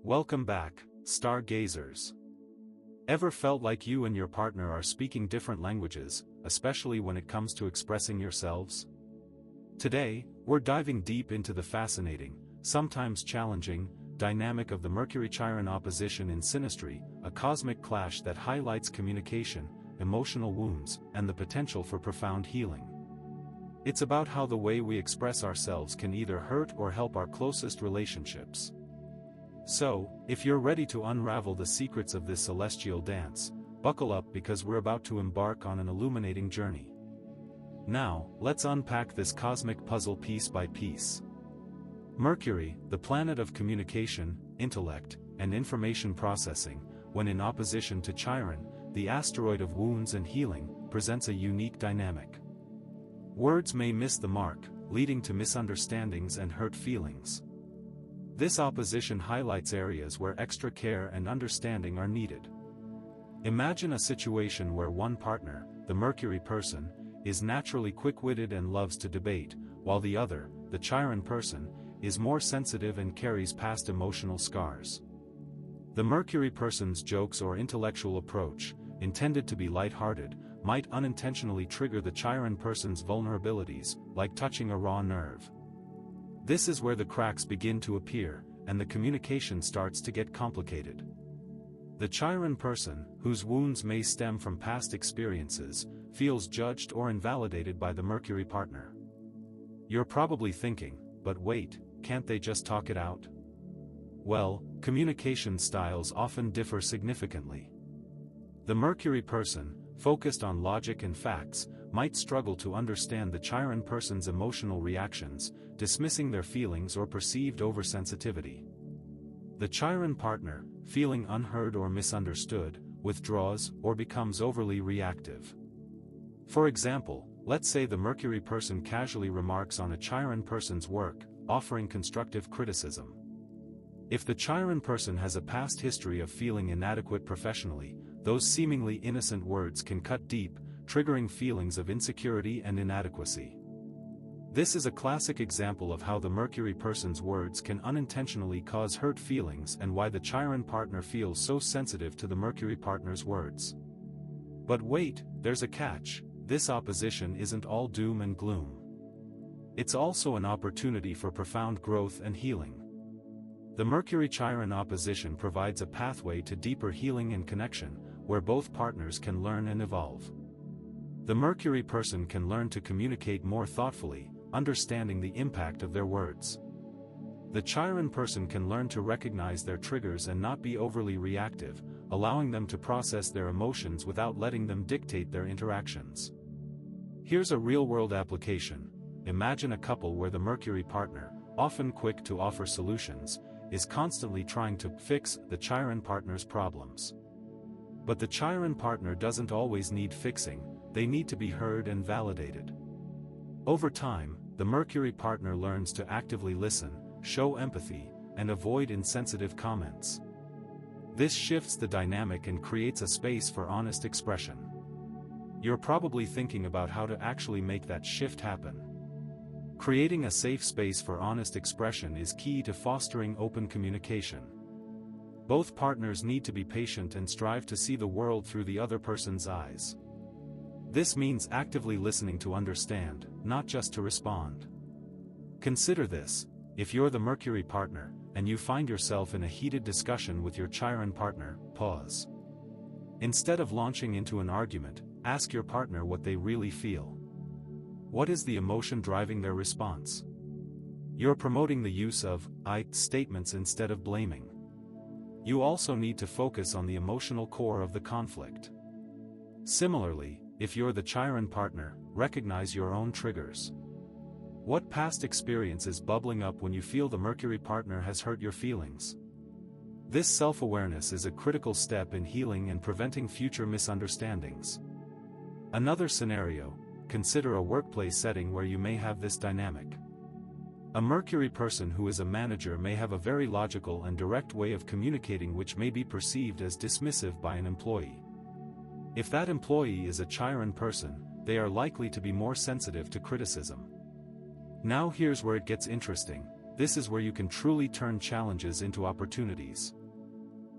Welcome back, stargazers. Ever felt like you and your partner are speaking different languages, especially when it comes to expressing yourselves? Today, we're diving deep into the fascinating, sometimes challenging, dynamic of the Mercury-Chiron opposition in Synastry, a cosmic clash that highlights communication, emotional wounds, and the potential for profound healing. It's about how the way we express ourselves can either hurt or help our closest relationships. So, if you're ready to unravel the secrets of this celestial dance, buckle up because we're about to embark on an illuminating journey. Now, let's unpack this cosmic puzzle piece by piece. Mercury, the planet of communication, intellect, and information processing, when in opposition to Chiron, the asteroid of wounds and healing, presents a unique dynamic. Words may miss the mark, leading to misunderstandings and hurt feelings. This opposition highlights areas where extra care and understanding are needed. Imagine a situation where one partner, the Mercury person, is naturally quick-witted and loves to debate, while the other, the Chiron person, is more sensitive and carries past emotional scars. The Mercury person's jokes or intellectual approach, intended to be light-hearted, might unintentionally trigger the Chiron person's vulnerabilities, like touching a raw nerve. This is where the cracks begin to appear, and the communication starts to get complicated. The Chiron person, whose wounds may stem from past experiences, feels judged or invalidated by the Mercury partner. You're probably thinking, but wait, can't they just talk it out? Well, communication styles often differ significantly. The Mercury person, focused on logic and facts, might struggle to understand the Chiron person's emotional reactions, dismissing their feelings or perceived oversensitivity. The Chiron partner, feeling unheard or misunderstood, withdraws or becomes overly reactive. For example, let's say the Mercury person casually remarks on a Chiron person's work, offering constructive criticism. If the Chiron person has a past history of feeling inadequate professionally, those seemingly innocent words can cut deep, triggering feelings of insecurity and inadequacy. This is a classic example of how the Mercury person's words can unintentionally cause hurt feelings and why the Chiron partner feels so sensitive to the Mercury partner's words. But wait, there's a catch: this opposition isn't all doom and gloom. It's also an opportunity for profound growth and healing. The Mercury-Chiron opposition provides a pathway to deeper healing and connection, where both partners can learn and evolve. The Mercury person can learn to communicate more thoughtfully, understanding the impact of their words. The Chiron person can learn to recognize their triggers and not be overly reactive, allowing them to process their emotions without letting them dictate their interactions. Here's a real-world application. Imagine a couple where the Mercury partner, often quick to offer solutions, is constantly trying to fix the Chiron partner's problems. But the Chiron partner doesn't always need fixing, they need to be heard and validated. Over time, the Mercury partner learns to actively listen, show empathy, and avoid insensitive comments. This shifts the dynamic and creates a space for honest expression. You're probably thinking about how to actually make that shift happen. Creating a safe space for honest expression is key to fostering open communication. Both partners need to be patient and strive to see the world through the other person's eyes. This means actively listening to understand, not just to respond. Consider this: if you're the Mercury partner, and you find yourself in a heated discussion with your Chiron partner, pause. Instead of launching into an argument, ask your partner what they really feel. What is the emotion driving their response? You're promoting the use of "I" statements instead of blaming. You also need to focus on the emotional core of the conflict. Similarly, if you're the Chiron partner, recognize your own triggers. What past experience is bubbling up when you feel the Mercury partner has hurt your feelings? This self-awareness is a critical step in healing and preventing future misunderstandings. Another scenario: consider a workplace setting where you may have this dynamic. A Mercury person who is a manager may have a very logical and direct way of communicating which may be perceived as dismissive by an employee. If that employee is a Chiron person, they are likely to be more sensitive to criticism. Now here's where it gets interesting. this is where you can truly turn challenges into opportunities.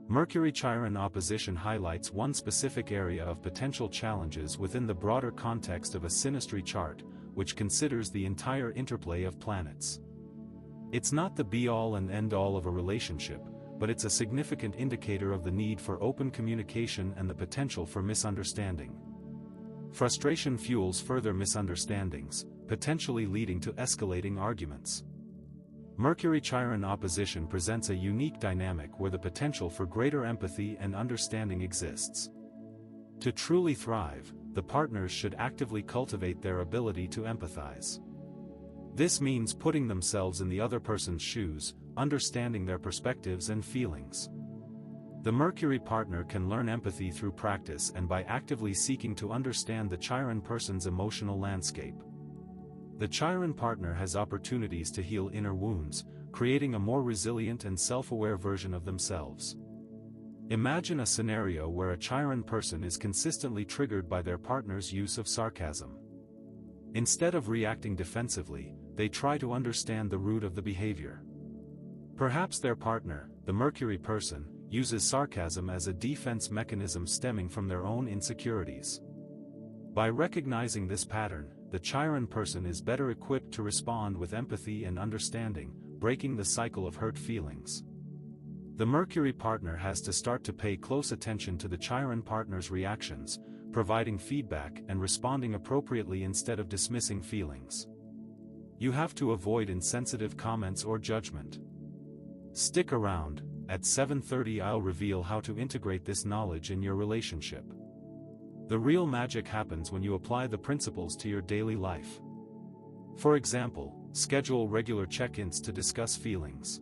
Mercury-Chiron opposition highlights one specific area of potential challenges within the broader context of a synastry chart, which considers the entire interplay of planets. It's not the be-all and end-all of a relationship, but it's a significant indicator of the need for open communication and the potential for misunderstanding. Frustration fuels further misunderstandings, potentially leading to escalating arguments. Mercury-Chiron opposition presents a unique dynamic where the potential for greater empathy and understanding exists. To truly thrive, the partners should actively cultivate their ability to empathize. This means putting themselves in the other person's shoes, understanding their perspectives and feelings. The Mercury partner can learn empathy through practice and by actively seeking to understand the Chiron person's emotional landscape. The Chiron partner has opportunities to heal inner wounds, creating a more resilient and self-aware version of themselves. Imagine a scenario where a Chiron person is consistently triggered by their partner's use of sarcasm. Instead of reacting defensively, they try to understand the root of the behavior. Perhaps their partner, the Mercury person, uses sarcasm as a defense mechanism stemming from their own insecurities. By recognizing this pattern, the Chiron person is better equipped to respond with empathy and understanding, breaking the cycle of hurt feelings. The Mercury partner has to start to pay close attention to the Chiron partner's reactions, providing feedback and responding appropriately instead of dismissing feelings. You have to avoid insensitive comments or judgment. Stick around. At 7:30 I'll reveal how to integrate this knowledge in your relationship. The real magic happens when you apply the principles to your daily life. For example, schedule regular check-ins to discuss feelings.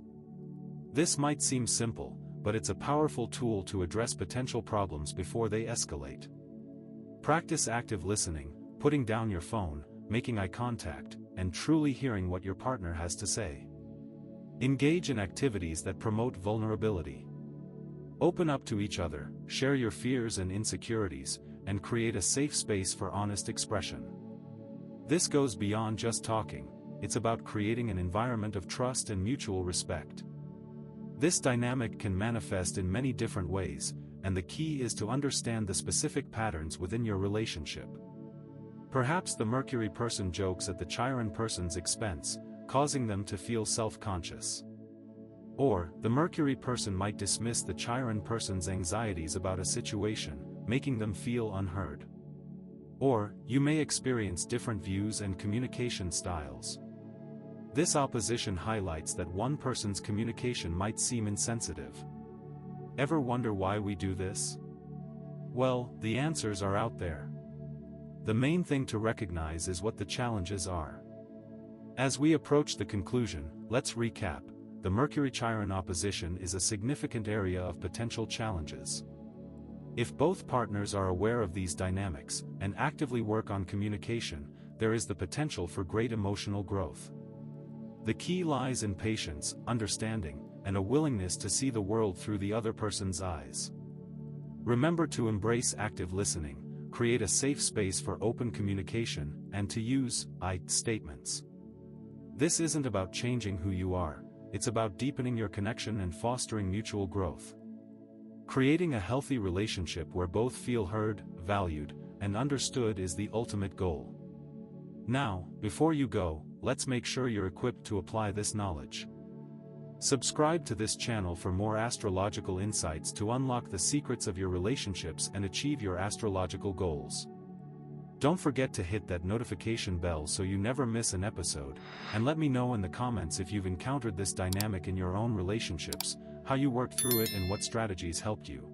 This might seem simple, but it's a powerful tool to address potential problems before they escalate. Practice active listening, putting down your phone, making eye contact, and truly hearing what your partner has to say. Engage in activities that promote vulnerability. Open up to each other, share your fears and insecurities, and create a safe space for honest expression. This goes beyond just talking, it's about creating an environment of trust and mutual respect. This dynamic can manifest in many different ways, and the key is to understand the specific patterns within your relationship. Perhaps the Mercury person jokes at the Chiron person's expense, causing them to feel self-conscious. Or, the Mercury person might dismiss the Chiron person's anxieties about a situation, making them feel unheard. Or, you may experience different views and communication styles. This opposition highlights that one person's communication might seem insensitive. Ever wonder why we do this? Well, the answers are out there. The main thing to recognize is what the challenges are. As we approach the conclusion, let's recap. The Mercury-Chiron opposition is a significant area of potential challenges. If both partners are aware of these dynamics and actively work on communication, there is the potential for great emotional growth. The key lies in patience, understanding, and a willingness to see the world through the other person's eyes. Remember to embrace active listening, create a safe space for open communication, and to use I statements. This isn't about changing who you are, it's about deepening your connection and fostering mutual growth. Creating a healthy relationship where both feel heard, valued, and understood is the ultimate goal. Now, before you go, let's make sure you're equipped to apply this knowledge. Subscribe to this channel for more astrological insights to unlock the secrets of your relationships and achieve your astrological goals. Don't forget to hit that notification bell so you never miss an episode, and let me know in the comments if you've encountered this dynamic in your own relationships, how you worked through it and what strategies helped you.